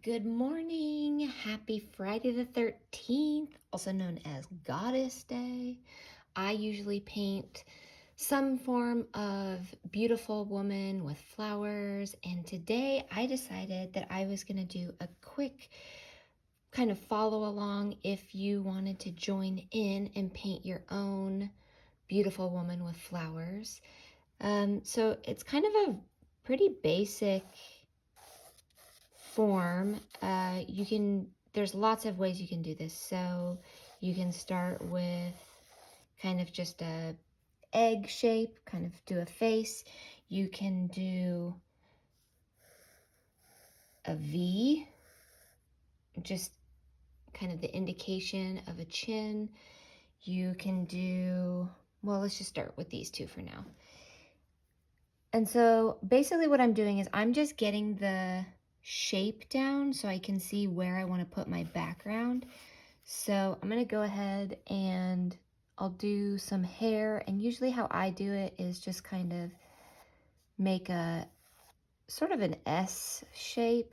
Good morning. Happy Friday the 13th, also known as Goddess Day. I usually paint some form of beautiful woman with flowers, and today I decided that I was going to do a quick kind of follow along if you wanted to join in and paint your own beautiful woman with flowers. So it's kind of a pretty basic form. There's lots of ways you can do this. So you can start with kind of just a egg shape, kind of do a face. You can do a V, just kind of the indication of a chin. You can do, well, let's just start with these two for now. And so basically what I'm doing is I'm just getting the shape down so I can see where I want to put my background. So I'm going to go ahead and I'll do some hair, and usually how I do it is just kind of make a sort of an S shape,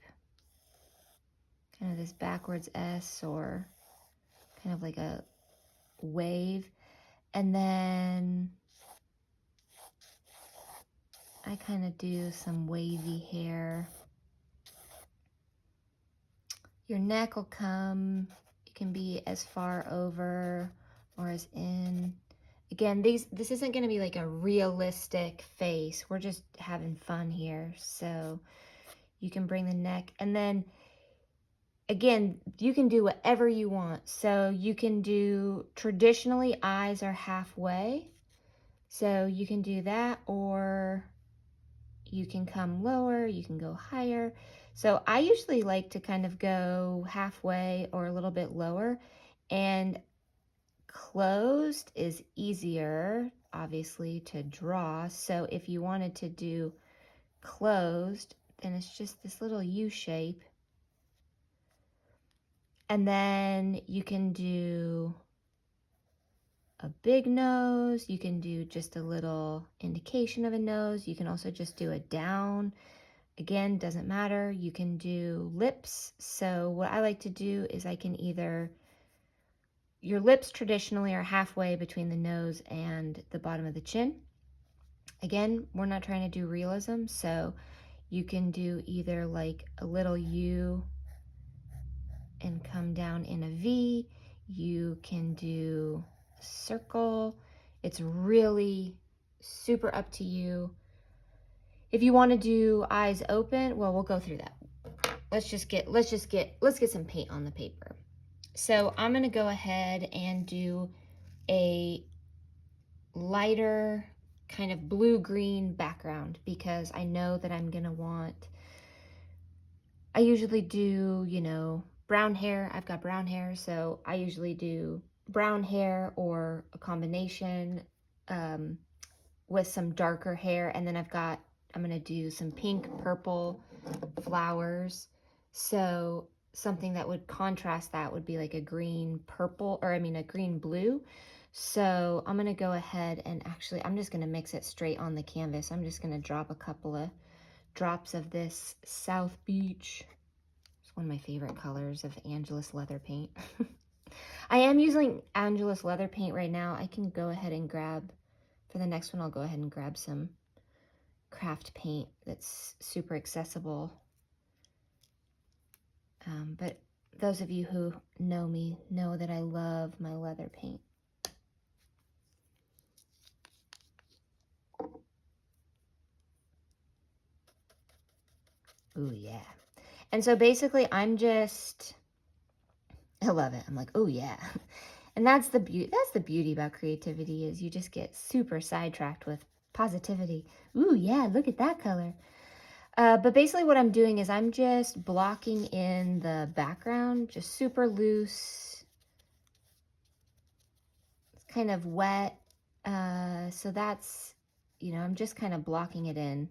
kind of this backwards S or kind of like a wave. And then I kind of do some wavy hair. Your neck will come, it can be as far over or as in. Again, this isn't going to be like a realistic face. We're just having fun here. So you can bring the neck, and then again, you can do whatever you want. So you can do, traditionally eyes are halfway. So you can do that, or you can come lower, you can go higher. So I usually like to kind of go halfway or a little bit lower, and closed is easier, obviously, to draw. So if you wanted to do closed, then it's just this little U shape. And then you can do a big nose. You can do just a little indication of a nose. You can also just do a down. Again, doesn't matter. You can do lips. So what I like to do is I can either, your lips traditionally are halfway between the nose and the bottom of the chin. Again, we're not trying to do realism, so you can do either like a little U and come down in a V. You can do a circle. It's really super up to you. If you want to do eyes open, well, we'll go through that. Let's get some paint on the paper. So I'm going to go ahead and do a lighter kind of blue-green background because I know that I'm going to want, I usually do, brown hair. I've got brown hair, so I usually do brown hair or a combination with some darker hair. And then I'm going to do some pink, purple flowers. So something that would contrast that would be like a green purple, or I mean a green blue. So I'm going to go ahead and actually, I'm just going to mix it straight on the canvas. I'm just going to drop a couple of drops of this South Beach. It's one of my favorite colors of Angelus leather paint. I am using Angelus leather paint right now. I can go ahead and grab, for the next one, I'll go ahead and grab some craft paint that's super accessible. But those of you who know me know that I love my leather paint. Ooh, yeah. And so basically I love it. I'm like, oh yeah. And that's the beauty about creativity, is you just get super sidetracked with positivity. Ooh, yeah, look at that color. But basically what I'm doing is I'm just blocking in the background, just super loose. It's kind of wet. So that's, I'm just kind of blocking it in.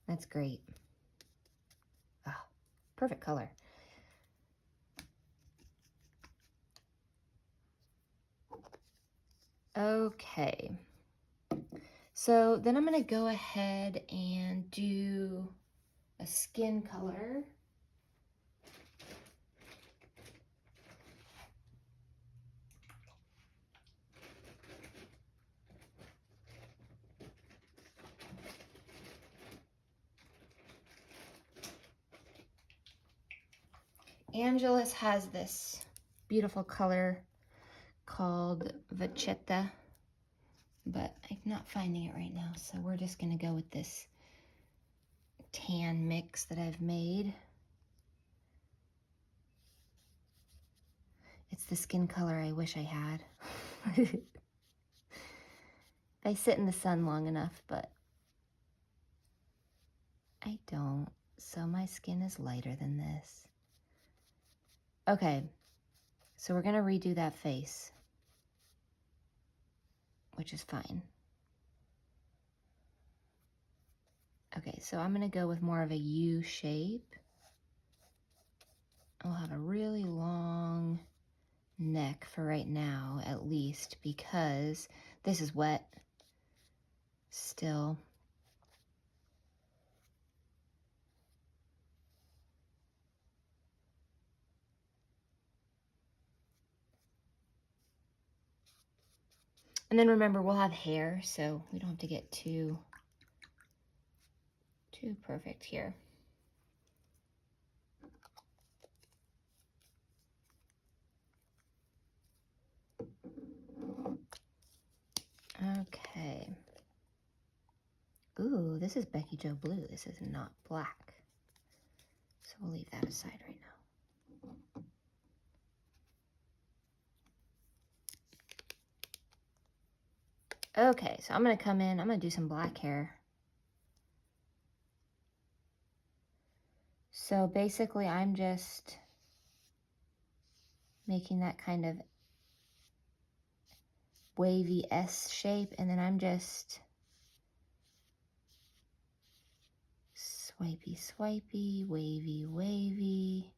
That's great. Oh, perfect color. Okay. So then I'm gonna go ahead and do a skin color. Angelus has this beautiful color called Vachetta, but I'm not finding it right now, so we're just gonna go with this tan mix that I've made. It's the skin color I wish I had. If I sit in the sun long enough, but I don't, so my skin is lighter than this. Okay, so we're gonna redo that face, which is fine. Okay, so I'm gonna go with more of a U shape. I'll have a really long neck for right now, at least, because this is wet still. And then remember, we'll have hair, so we don't have to get too perfect here. Okay. Ooh, this is Becky Joe Blue. This is not black. So we'll leave that aside right now. Okay, so I'm gonna come in, I'm gonna do some black hair. So basically I'm just making that kind of wavy S shape, and then I'm just swipey, swipey, wavy, wavy.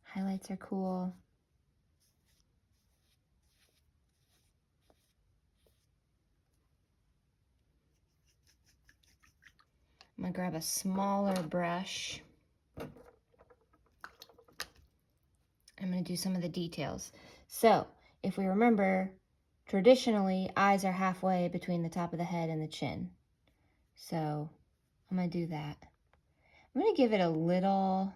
Highlights are cool. I'm gonna grab a smaller brush. I'm gonna do some of the details. So if we remember, traditionally eyes are halfway between the top of the head and the chin. So I'm gonna do that. I'm gonna give it a little,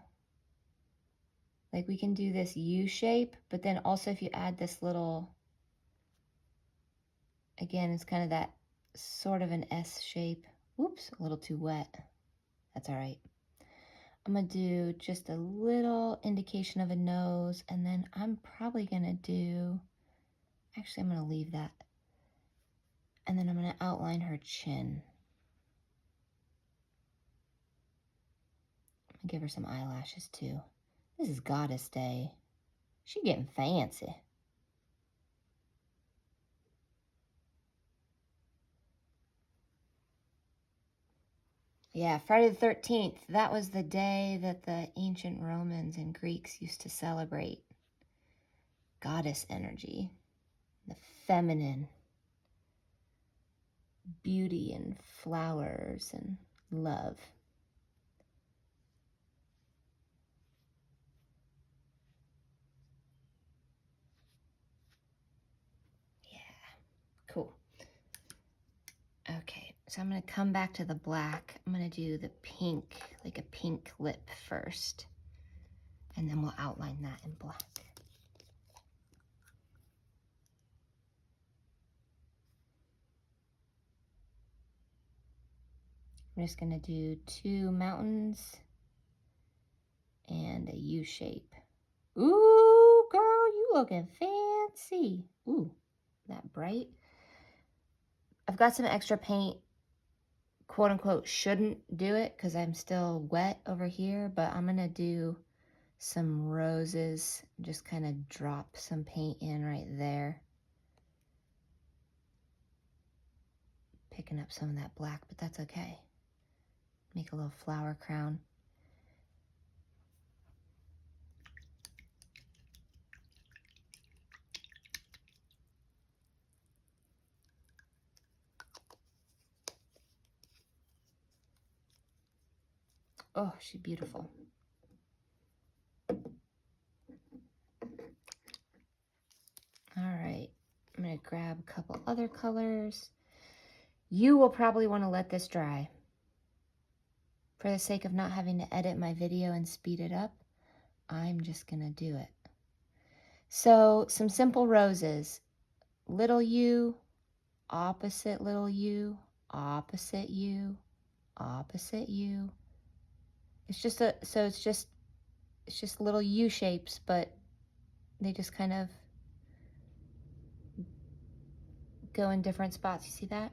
like we can do this U shape, but then also if you add this little, again, it's kind of that sort of an S shape. Oops, a little too wet. That's all right. I'm gonna do just a little indication of a nose, and then I'm probably gonna do, actually I'm gonna leave that. And then I'm gonna outline her chin. I'm gonna give her some eyelashes too. This is Goddess Day. She getting fancy. Yeah, Friday the 13th, that was the day that the ancient Romans and Greeks used to celebrate goddess energy, the feminine, beauty and flowers and love. Yeah, cool. Okay, so I'm gonna come back to the black. I'm gonna do the pink, like a pink lip first, and then we'll outline that in black. I'm just gonna do 2 mountains and a U shape. Ooh, girl, you looking fancy. Ooh, that bright. I've got some extra paint, quote unquote, shouldn't do it because I'm still wet over here, but I'm gonna do some roses, just kind of drop some paint in right there. Picking up some of that black, but that's okay. Make a little flower crown. Oh, she's beautiful. All right, I'm gonna grab a couple other colors. You will probably want to let this dry. For the sake of not having to edit my video and speed it up, I'm just gonna do it. So some simple roses. Little U, opposite little U, opposite U, opposite U. It's just it's just little U shapes, but they just kind of go in different spots. You see that?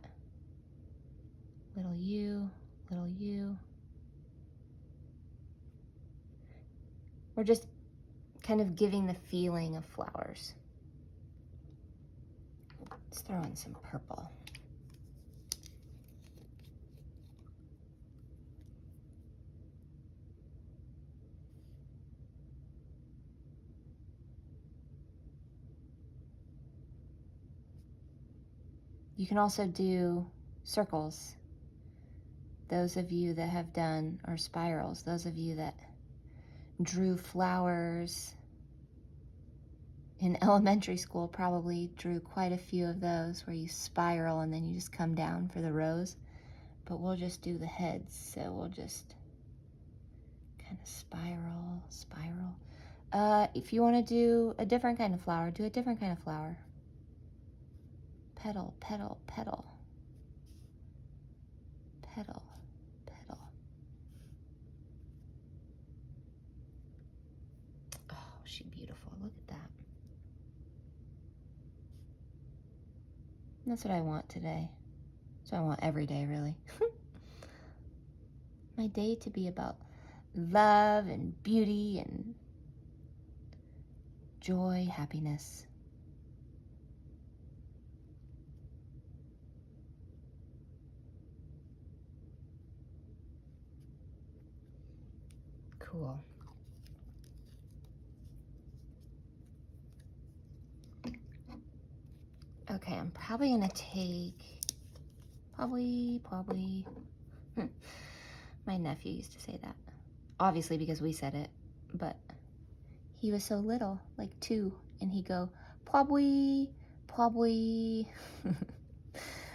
Little U, little U. We're just kind of giving the feeling of flowers. Let's throw in some purple. You can also do circles. Those of you that have done, or spirals, those of you that drew flowers in elementary school probably drew quite a few of those where you spiral and then you just come down for the rose. But we'll just do the heads, so we'll just kind of spiral, spiral. If you want to do a different kind of flower, do a different kind of flower. Petal, petal, petal. Petal, petal. Oh, she's beautiful. Look at that. That's what I want today. That's what I want every day, really. My day to be about love and beauty and joy, happiness. Cool. Okay, I'm probably gonna take, probably, my nephew used to say that. Obviously because we said it, but he was so little, like 2, and he'd go, probably.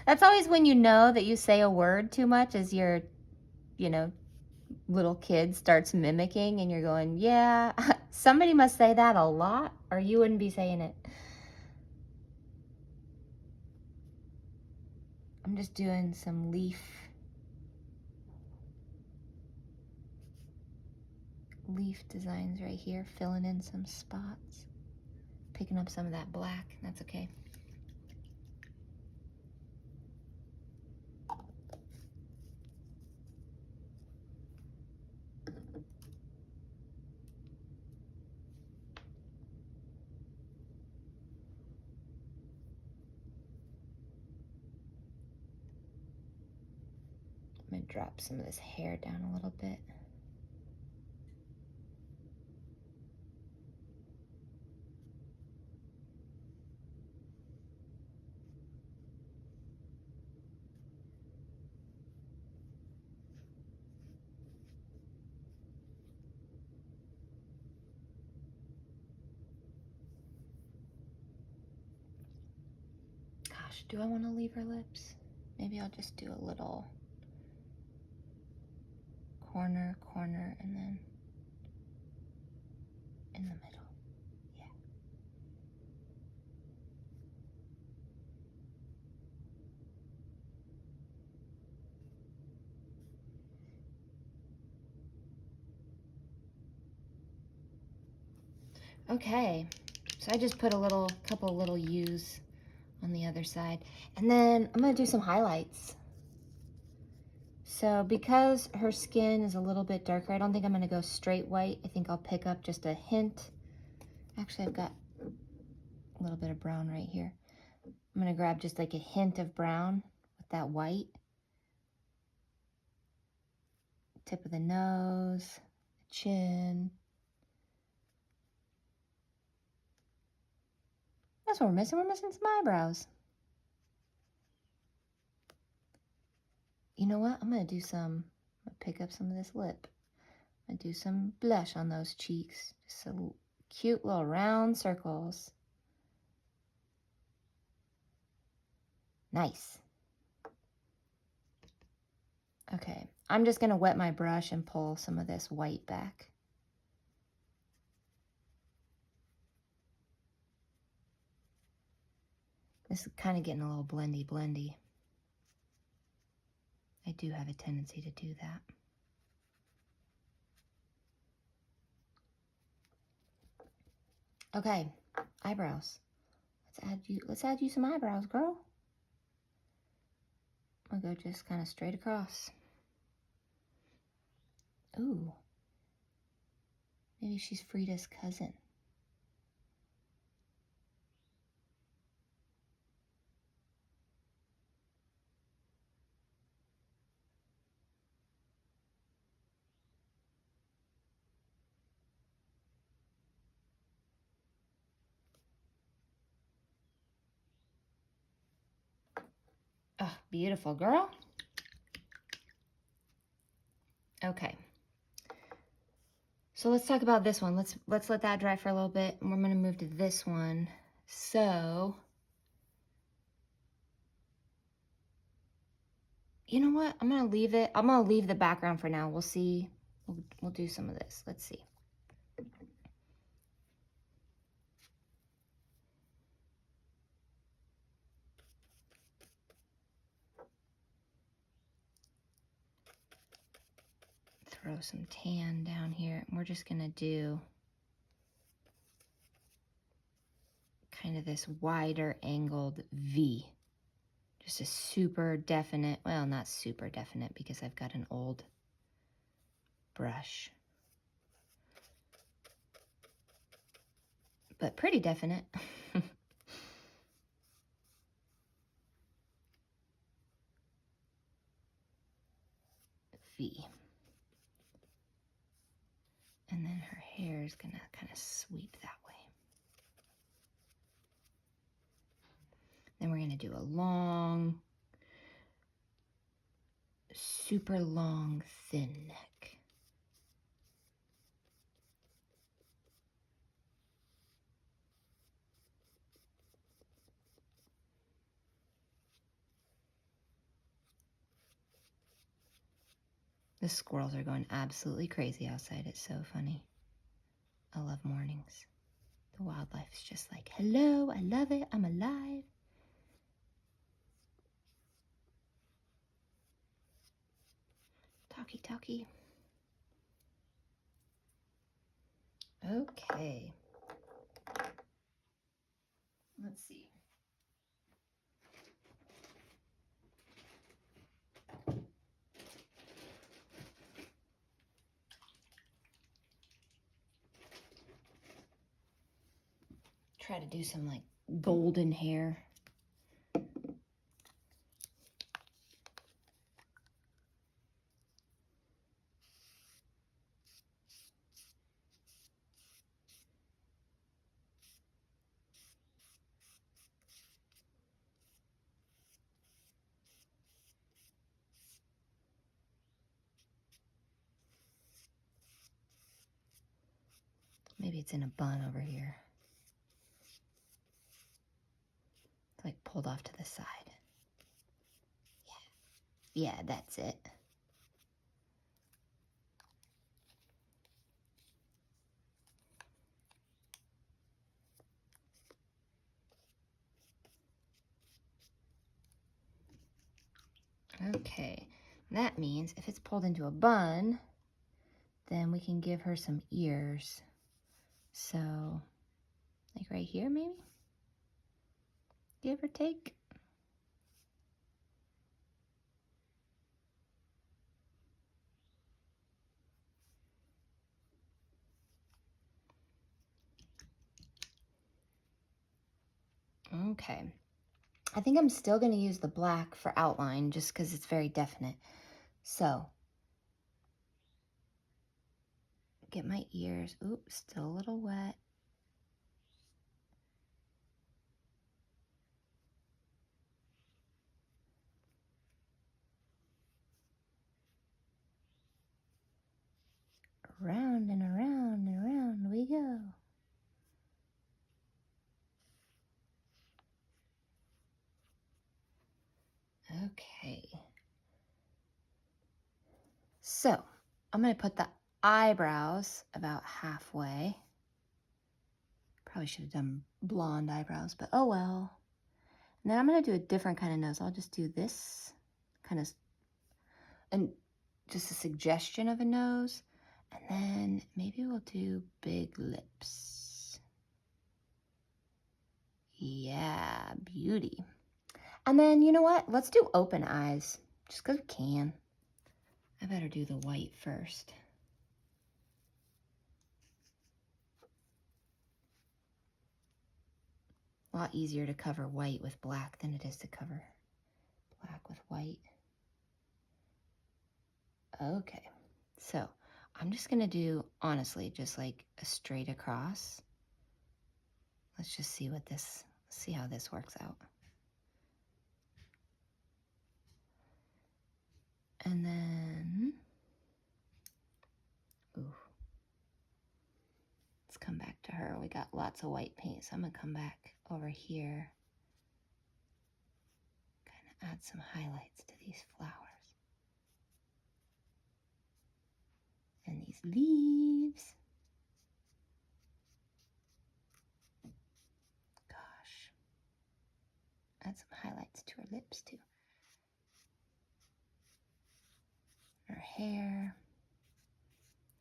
That's always when you know that you say a word too much, as your, little kid starts mimicking and you're going, yeah, somebody must say that a lot or you wouldn't be saying it. I'm just doing some leaf designs right here, filling in some spots, picking up some of that black. That's okay. I'm gonna drop some of this hair down a little bit. Gosh, do I want to leave her lips? Maybe I'll just do a little corner, and then in the middle. Yeah. Okay, so I just put a couple little U's on the other side. And then I'm gonna do some highlights. So because her skin is a little bit darker, I don't think I'm gonna go straight white. I think I'll pick up just a hint. Actually, I've got a little bit of brown right here. I'm gonna grab just like a hint of brown with that white. Tip of the nose, the chin. That's what we're missing. We're missing some eyebrows. You know what? I'm gonna pick up some of this lip. I do some blush on those cheeks. Just some cute little round circles. Nice. Okay, I'm just gonna wet my brush and pull some of this white back. This is kind of getting a little blendy. I do have a tendency to do that. Okay, eyebrows. Let's add you some eyebrows, girl. I'll go just kind of straight across. Ooh. Maybe she's Frida's cousin. Oh, beautiful, girl. Okay. So let's talk about this one. Let's let that dry for a little bit, and we're gonna move to this one. So, you know what? I'm gonna leave it. I'm gonna leave the background for now. We'll see. We'll do some of this. Let's see. Throw some tan down here, and we're just gonna do kind of this wider angled V. Just a super definite, well, not super definite because I've got an old brush, but pretty definite. V. And then her hair is gonna kind of sweep that way. Then we're gonna do a long, super long, thin neck. The squirrels are going absolutely crazy outside. It's so funny. I love mornings. The wildlife is just like, hello, I love it, I'm alive. Talkie. Okay. Let's see. Try to do some like golden hair. Maybe it's in a bun over here. It's like pulled off to the side. Yeah, that's it. Okay, that means if it's pulled into a bun, then we can give her some ears. So, like right here maybe? Give or take. Okay. I think I'm still going to use the black for outline just because it's very definite. So, get my ears. Oops, still a little wet. So I'm going to put the eyebrows about halfway. Probably should have done blonde eyebrows, but oh well. And then I'm going to do a different kind of nose. I'll just do this kind of, and just a suggestion of a nose. And then maybe we'll do big lips. Yeah, beauty. And then, you know what? Let's do open eyes, just because we can. I better do the white first. A lot easier to cover white with black than it is to cover black with white. Okay, so I'm just gonna do, honestly, just like a straight across. Let's just see what this, see how this works out. And then, ooh, let's come back to her. We got lots of white paint, so I'm gonna come back over here. Kind of add some highlights to these flowers. And these leaves. Gosh. Add some highlights to her lips too. Her hair.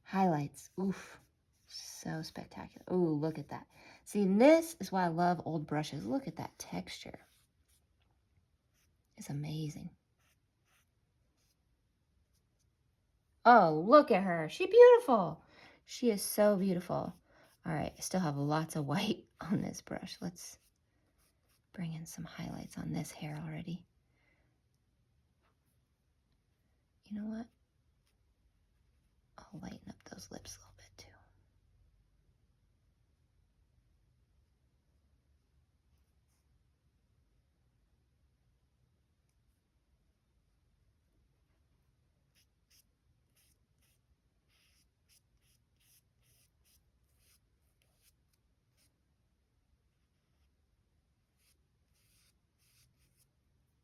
Highlights. Oof. So spectacular. Ooh, look at that. See, this is why I love old brushes. Look at that texture. It's amazing. Oh, look at her. She's beautiful. She is so beautiful. All right, I still have lots of white on this brush. Let's bring in some highlights on this hair already. You know what? I'll lighten up those lips a little bit too.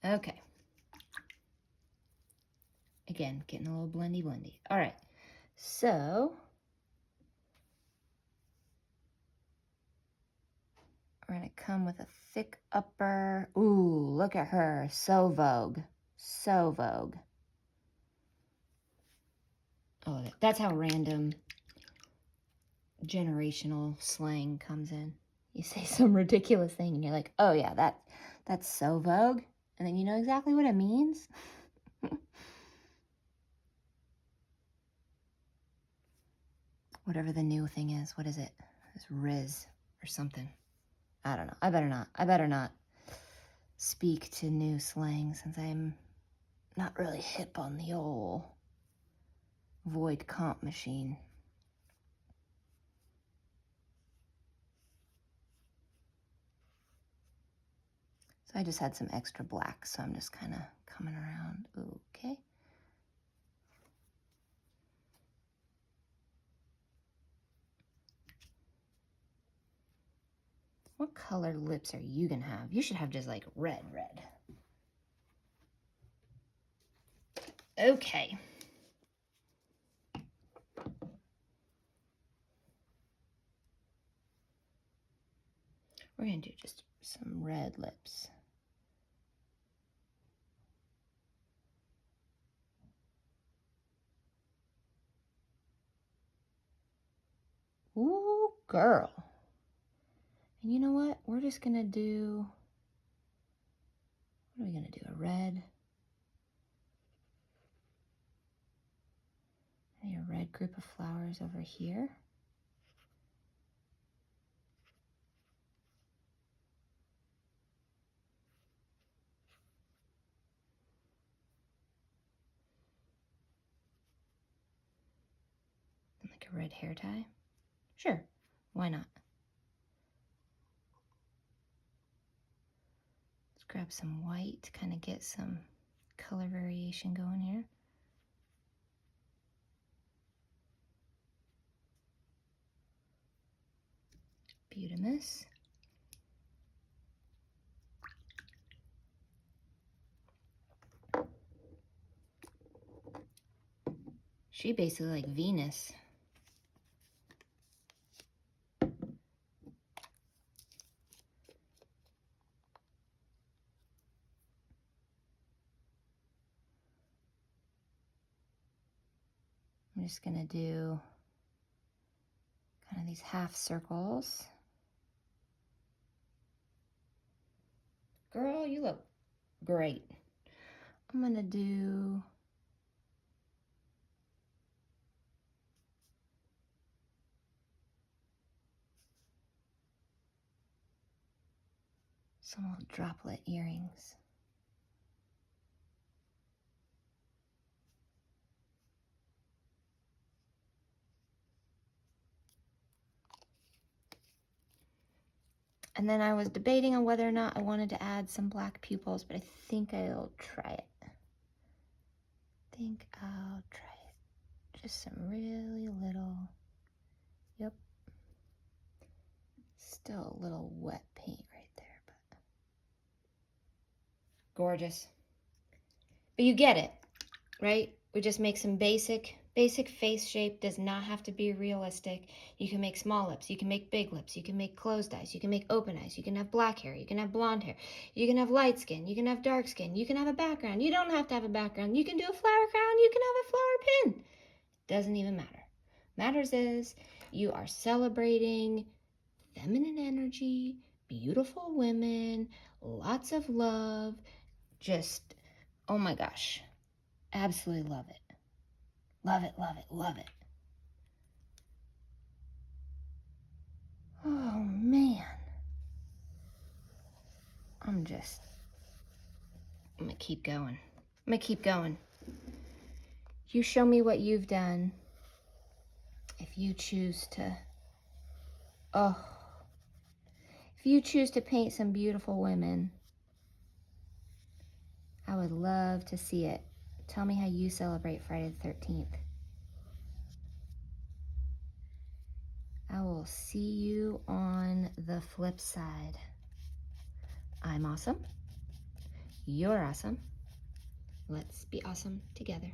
Okay. Again, getting a little blendy. All right, so we're gonna come with a thick upper. Ooh, look at her, so Vogue, so Vogue. Oh, that's how random generational slang comes in. You say some ridiculous thing and you're like, oh yeah, that's so Vogue, and then you know exactly what it means. Whatever the new thing is, what is it? It's Riz or something. I don't know. I better not speak to new slang since I'm not really hip on the old void comp machine. So I just had some extra black, so I'm just kind of coming around. Okay. What color lips are you gonna have? You should have just like red. Okay. We're gonna do just some red lips. Ooh, girl. And you know what? We're just gonna do, what are we gonna do? A red? Maybe a red group of flowers over here. And like a red hair tie. Sure, why not? Let's grab some white to kind of get some color variation going here. Beautimus. She basically like Venus. I'm just gonna do kind of these half circles. Girl, you look great. I'm gonna do some little droplet earrings. And then I was debating on whether or not I wanted to add some black pupils, but I think I'll try it. Just some really little, yep. Still a little wet paint right there, but gorgeous. But you get it, right? We just make some basic face shape. Does not have to be realistic. You can make small lips, you can make big lips, you can make closed eyes, you can make open eyes, you can have black hair, you can have blonde hair, you can have light skin, you can have dark skin, you can have a background. You don't have to have a background. You can do a flower crown, you can have a flower pin. Doesn't even matter. Matters is you are celebrating feminine energy, beautiful women, lots of love. Just, oh my gosh, absolutely love it. Love it, love it, love it. Oh man. I'm gonna keep going. I'm gonna keep going. You show me what you've done. If you choose to, if you choose to paint some beautiful women, I would love to see it. Tell me how you celebrate Friday the 13th. I will see you on the flip side. I'm awesome. You're awesome. Let's be awesome together.